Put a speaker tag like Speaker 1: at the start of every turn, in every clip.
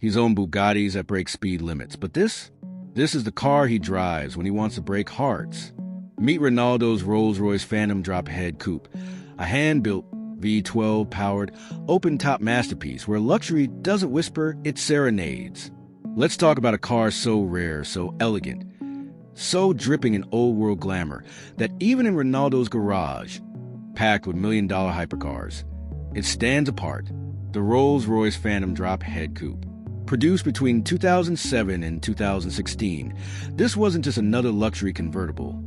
Speaker 1: He's owned Bugattis that break speed limits, but this is the car he drives when he wants to break hearts. Meet Ronaldo's Rolls-Royce Phantom Drophead Coupe, a hand-built V12-powered, open-top masterpiece where luxury doesn't whisper, it serenades. Let's talk about a car so rare, so elegant, so dripping in old-world glamour that even in Ronaldo's garage, packed with million-dollar hypercars, it stands apart. The Rolls-Royce Phantom Drophead Coupe. Produced between 2007 and 2016, this wasn't just another luxury convertible.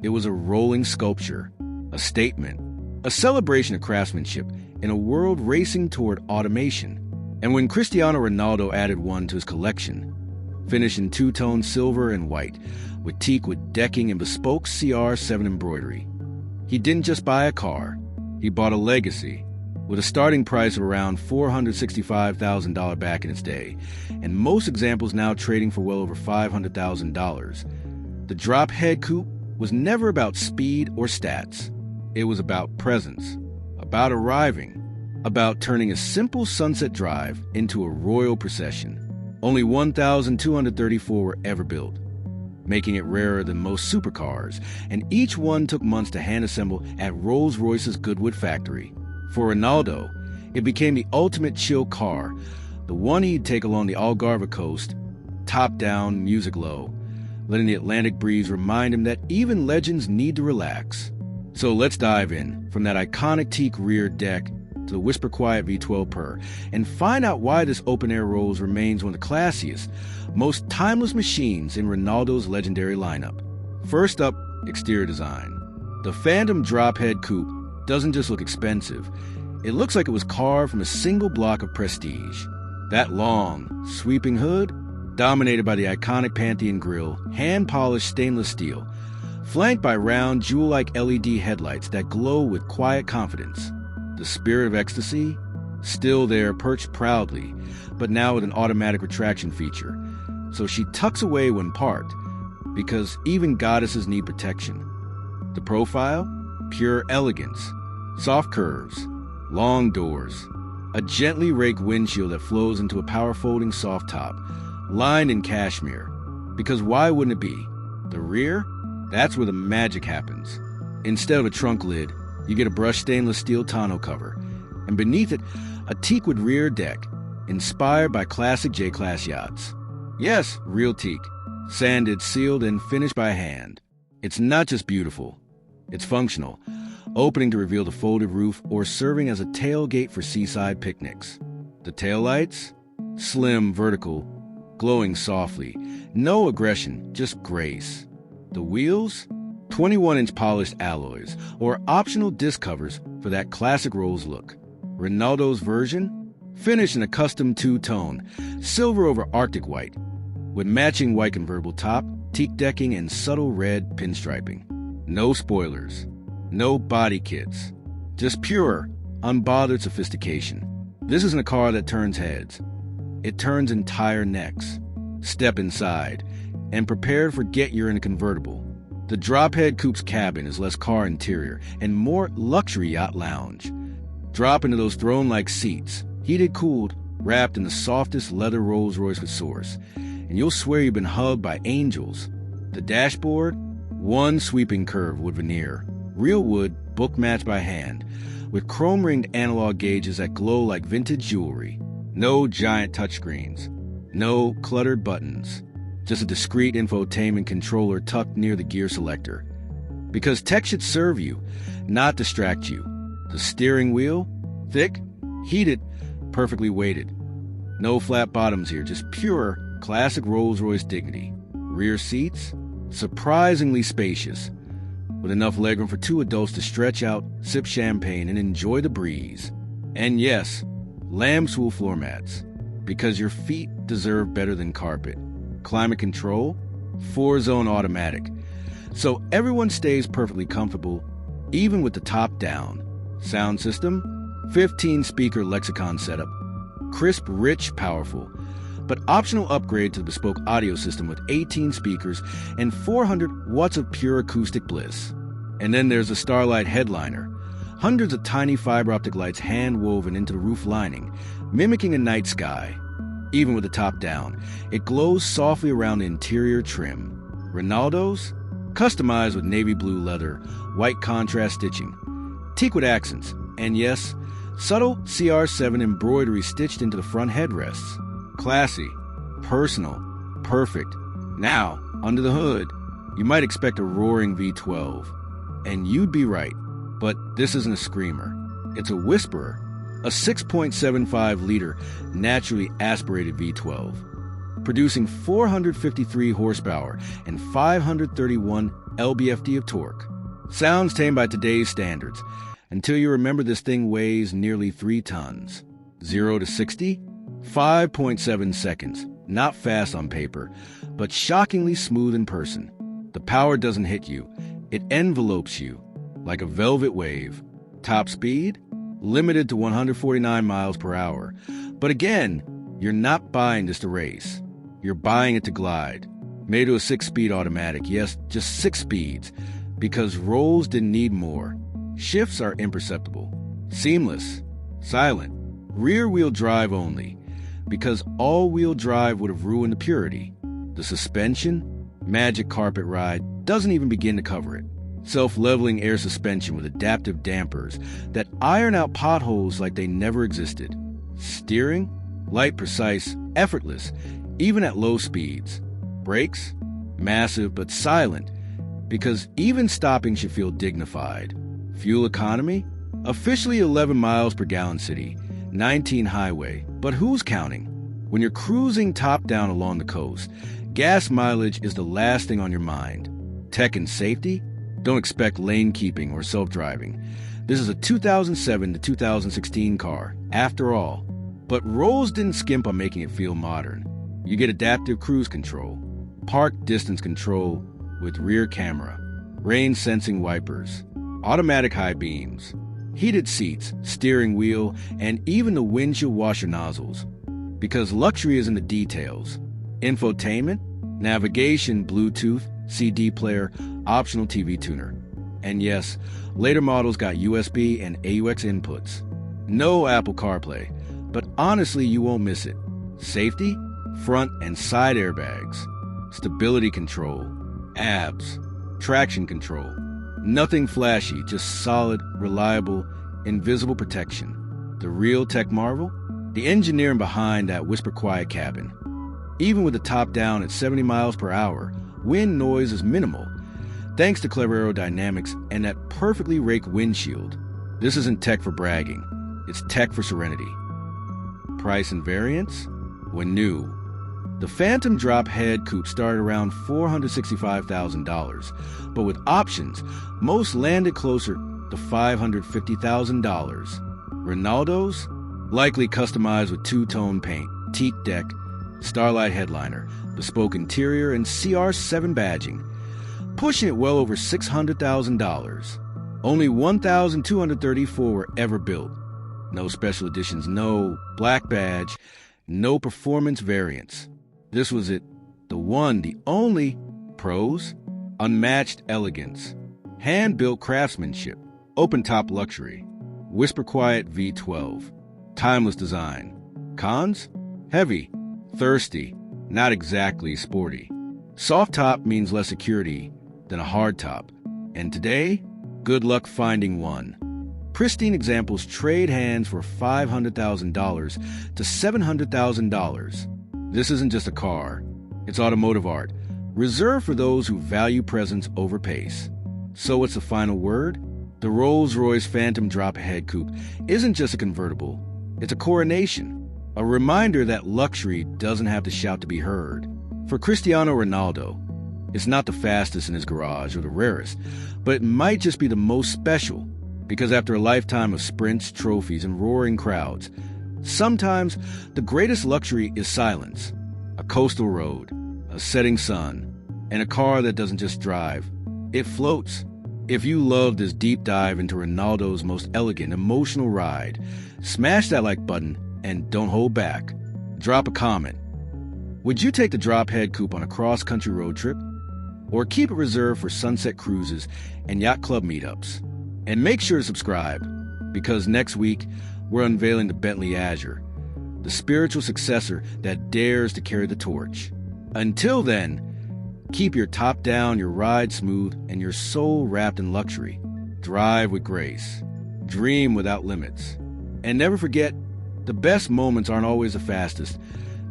Speaker 1: It was a rolling sculpture, a statement, a celebration of craftsmanship in a world racing toward automation. And when Cristiano Ronaldo added one to his collection, finished in two-tone silver and white, with teak with decking and bespoke CR7 embroidery, he didn't just buy a car, he bought a legacy. With a starting price of around $465,000 back in its day, and most examples now trading for well over $500,000, the Drophead Coupe was never about speed or stats. It was about presence, about arriving, about turning a simple sunset drive into a royal procession. Only 1,234 were ever built, making it rarer than most supercars, and each one took months to hand-assemble at Rolls-Royce's Goodwood factory. For Ronaldo, it became the ultimate chill car, the one he'd take along the Algarve coast, top down, music low, letting the Atlantic breeze remind him that even legends need to relax. So let's dive in, from that iconic teak rear deck to the whisper-quiet V12 purr, and find out why this open-air Rolls remains one of the classiest, most timeless machines in Ronaldo's legendary lineup. First up, exterior design. The Phantom Drophead Coupe doesn't just look expensive, it looks like it was carved from a single block of prestige. That long, sweeping hood, dominated by the iconic Pantheon grille, hand-polished stainless steel, flanked by round, jewel-like LED headlights that glow with quiet confidence. The spirit of ecstasy, still there perched proudly, but now with an automatic retraction feature, so she tucks away when parked, because even goddesses need protection. The profile? Pure elegance, soft curves, long doors, a gently raked windshield that flows into a power-folding soft top, lined in cashmere. Because why wouldn't it be? The rear? That's where the magic happens. Instead of a trunk lid, you get a brushed stainless steel tonneau cover, and beneath it, a teakwood rear deck, inspired by classic J-Class yachts. Yes, real teak, sanded, sealed, and finished by hand. It's not just beautiful. It's functional, opening to reveal the folded roof or serving as a tailgate for seaside picnics. The taillights? Slim, vertical, glowing softly. No aggression, just grace. The wheels? 21-inch polished alloys, or optional disc covers for that classic Rolls look. Ronaldo's version? Finished in a custom two-tone, silver over Arctic white, with matching white convertible top, teak decking, and subtle red pinstriping. No spoilers, no body kits, just pure, unbothered sophistication. This isn't a car that turns heads. It turns entire necks. Step inside, and prepare to forget you're in a convertible. The Drophead Coupe's cabin is less car interior and more luxury yacht lounge. Drop into those throne-like seats, heated, cooled, wrapped in the softest leather Rolls-Royce could source, and you'll swear you've been hugged by angels. The dashboard? One sweeping curve wood veneer, real wood, book matched by hand, with chrome-ringed analog gauges that glow like vintage jewelry. No giant touchscreens, no cluttered buttons, just a discreet infotainment controller tucked near the gear selector. Because tech should serve you, not distract you. The steering wheel? Thick, heated, perfectly weighted. No flat bottoms here, just pure, classic Rolls-Royce dignity. Rear seats? Surprisingly spacious, with enough legroom for two adults to stretch out, sip champagne, and enjoy the breeze. And yes, lamb-wool floor mats, because your feet deserve better than carpet. Climate control? 4-zone automatic, so everyone stays perfectly comfortable, even with the top down. Sound system? 15-speaker Lexicon setup. Crisp, rich, powerful. But optional upgrade to the bespoke audio system with 18 speakers and 400 watts of pure acoustic bliss. And then there's the Starlight headliner. Hundreds of tiny fiber optic lights hand-woven into the roof lining, mimicking a night sky. even with the top down. It glows softly around the interior trim. Ronaldo's? Customized with navy blue leather, white contrast stitching, teakwood accents, and yes, subtle CR7 embroidery stitched into the front headrests. Classy, personal, perfect. Now, under the hood, you might expect a roaring V12. And you'd be right, but this isn't a screamer. It's a whisperer, a 6.75-liter naturally aspirated V12, producing 453 horsepower and 531 lb-ft of torque. Sounds tame by today's standards, until you remember this thing weighs nearly 3 tons. 0 to 60? 5.7 seconds. Not fast on paper, but shockingly smooth in person. The power doesn't hit you. It envelopes you like a velvet wave. Top speed? Limited to 149 miles per hour. But again, you're not buying this to race. You're buying it to glide. Made to a 6-speed automatic. Yes, just 6 speeds. Because Rolls didn't need more. Shifts are imperceptible. Seamless. Silent. Rear-wheel drive only. Because all-wheel drive would have ruined the purity. The suspension? Magic carpet ride doesn't even begin to cover it. Self-leveling air suspension with adaptive dampers that iron out potholes like they never existed. Steering? Light, precise, effortless, even at low speeds. Brakes? Massive but silent, because even stopping should feel dignified. Fuel economy? Officially 11 miles per gallon city, 19 highway, but who's counting? When you're cruising top down along the coast, gas mileage is the last thing on your mind. Tech and safety? Don't expect lane keeping or self-driving. This is a 2007 to 2016 car, after all. But Rolls didn't skimp on making it feel modern. You get adaptive cruise control, park distance control with rear camera, rain-sensing wipers, automatic high beams, heated seats, steering wheel, and even the windshield washer nozzles. Because luxury is in the details. Infotainment, navigation, Bluetooth, CD player, optional TV tuner. And yes, later models got USB and AUX inputs. No Apple CarPlay, but honestly you won't miss it. Safety, front and side airbags, stability control, ABS, traction control. Nothing flashy, just solid, reliable, invisible protection. The real tech marvel? The engineering behind that whisper-quiet cabin. Even with the top down at 70 miles per hour, wind noise is minimal, thanks to clever aerodynamics and that perfectly raked windshield. This isn't tech for bragging, it's tech for serenity. Price and variance? When new. The Phantom Drophead Coupe started around $465,000, but with options, most landed closer to $550,000. Ronaldo's? Likely customized with two-tone paint, teak deck, starlight headliner, bespoke interior, and CR7 badging, pushing it well over $600,000. Only 1,234 were ever built. No special editions, no black badge, no performance variants. This was it. The one, the only. Pros? Unmatched elegance. Hand-built craftsmanship. Open-top luxury. Whisper-quiet V12. Timeless design. Cons? Heavy. Thirsty. Not exactly sporty. Soft top means less security than a hard top. And today, good luck finding one. Pristine examples trade hands for $500,000 to $700,000. This isn't just a car. It's automotive art, reserved for those who value presence over pace. So what's the final word? The Rolls-Royce Phantom Drophead Coupe isn't just a convertible. It's a coronation, a reminder that luxury doesn't have to shout to be heard. For Cristiano Ronaldo, it's not the fastest in his garage or the rarest, but it might just be the most special, because after a lifetime of sprints, trophies, and roaring crowds, sometimes the greatest luxury is silence. A coastal road, a setting sun, and a car that doesn't just drive, it floats. If you love this deep dive into Ronaldo's most elegant, emotional ride, smash that like button and don't hold back. Drop a comment. Would you take the Drophead Coupe on a cross-country road trip? Or keep it reserved for sunset cruises and yacht club meetups? And make sure to subscribe, because next week we're unveiling the Bentley Azure, the spiritual successor that dares to carry the torch. Until then, keep your top down, your ride smooth, and your soul wrapped in luxury. Drive with grace. Dream without limits. And never forget, the best moments aren't always the fastest.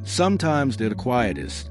Speaker 1: Sometimes they're the quietest.